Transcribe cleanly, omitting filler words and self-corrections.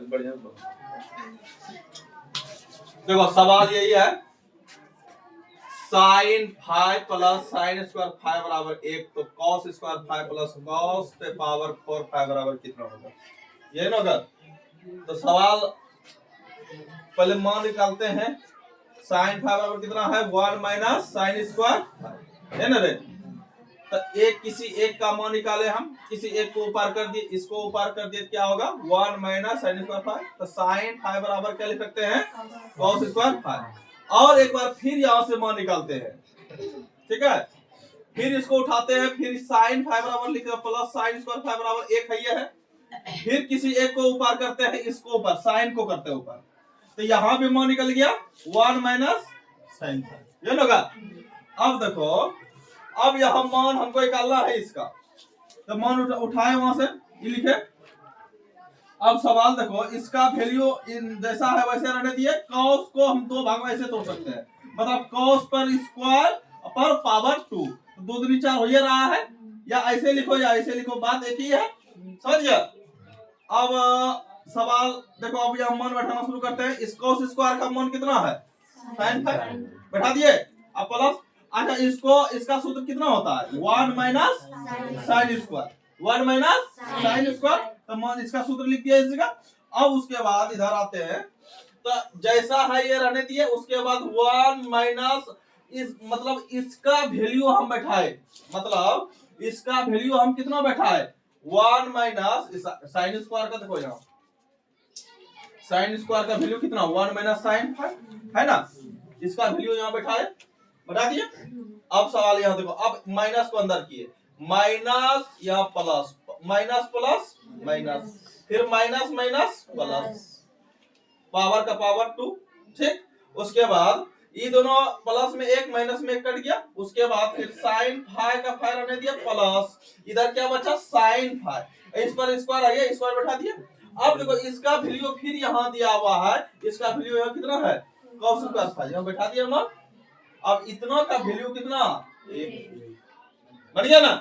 बढ़िया। देखो सवाल यही है, साइन 5 प्लस साइन स्क्वायर 5 बराबर 1, तो कॉस स्क्वायर 5 प्लस कॉस पे पावर 4 5 बराबर कितना होगा? ये ना होगा। तो सवाल पहले मान निकालते हैं। साइन 5 बराबर कितना है? 1 माइनस साइन स्क्वायर है ना रे। तो एक किसी एक का मान निकाले हम, किसी एक को ऊपर कर दिए, इसको ऊपर कर दिए, क्या होगा? 1 माइनस साइन स्क्वायर 5। तो साइन 5 बराबर क्या लिख सकते हैं? Cos square 5। और एक बार फिर यहां से मान निकालते हैं, ठीक है। फिर इसको उठाते हैं, फिर साइन 5 बराबर लिख रहे प्लस साइन स्क्वायर 5 बराबर 1 है ये है। फिर किसी एक को ऊपर करते हैं, इसको ऊपर, साइन को करते हैं ऊपर, तो यहां भी मान निकल गया 1 माइनस साइन 5, ये होगा। अब देखो, अब यहां मान हमको निकालना है इसका, तो मान उठाए वहां से, ये लिखे। अब सवाल देखो, इसका वैल्यू जैसा है वैसे रहने दिए। कॉस को हम दो भाग में ऐसे तोड़ सकते हैं, मतलब कॉस पर स्क्वायर पर पावर 2, तो 2 दूनी 4 हो ही रहा है। या ऐसे लिखो या ऐसे लिखो, बात एक ही है, समझ गया। अब सवाल देखो, अब यह मान बैठाना शुरू करते हैं। इस कॉस स्क्वायर का मान कितना है? साइन 5 बैठा दिए। अब प्लस, अच्छा इसको, इसका सूत्र कितना होता है? 1 minus sine square, 1 minus sine square, तो मान इसका सूत्र लिख दिया इस जगह। अब उसके बाद इधर आते हैं, तो जैसा है ये रहने दिए। उसके बाद 1 माइनस इस, मतलब इसका वैल्यू हम बैठाए, मतलब इसका वैल्यू हम कितना बैठाए? 1 माइनस साइन स्क्वायर का, देखो यहाँ साइन स्क्वायर का वैल्यू कितना? 1 माइनस साइन 5 है ना। इसका वैल्यू यहाँ बैठाए, बता दिए। अब सवाल यहाँ देखो, अब माइनस को अंदर किए, माइनस या प्लस, माइनस प्लस माइनस, फिर माइनस माइनस प्लस, पावर का पावर 2, ठीक। उसके बाद ये दोनों प्लस में 1 माइनस में 1 कट गया। उसके बाद फिर साइन 5 का 5 रहने दिया प्लस, इधर क्या बचा? साइन 5, इस पर स्क्वायर है, स्क्वायर बैठा दिया। अब देखो इसका वैल्यू फिर यहाँ दिया हुआ है, इसका वैल्यू यहाँ कितना है? कॉस स्क्वायर 5, यहाँ बैठा दिया मान। अब इतना का वैल्यू कितना? 1 बन गया ना।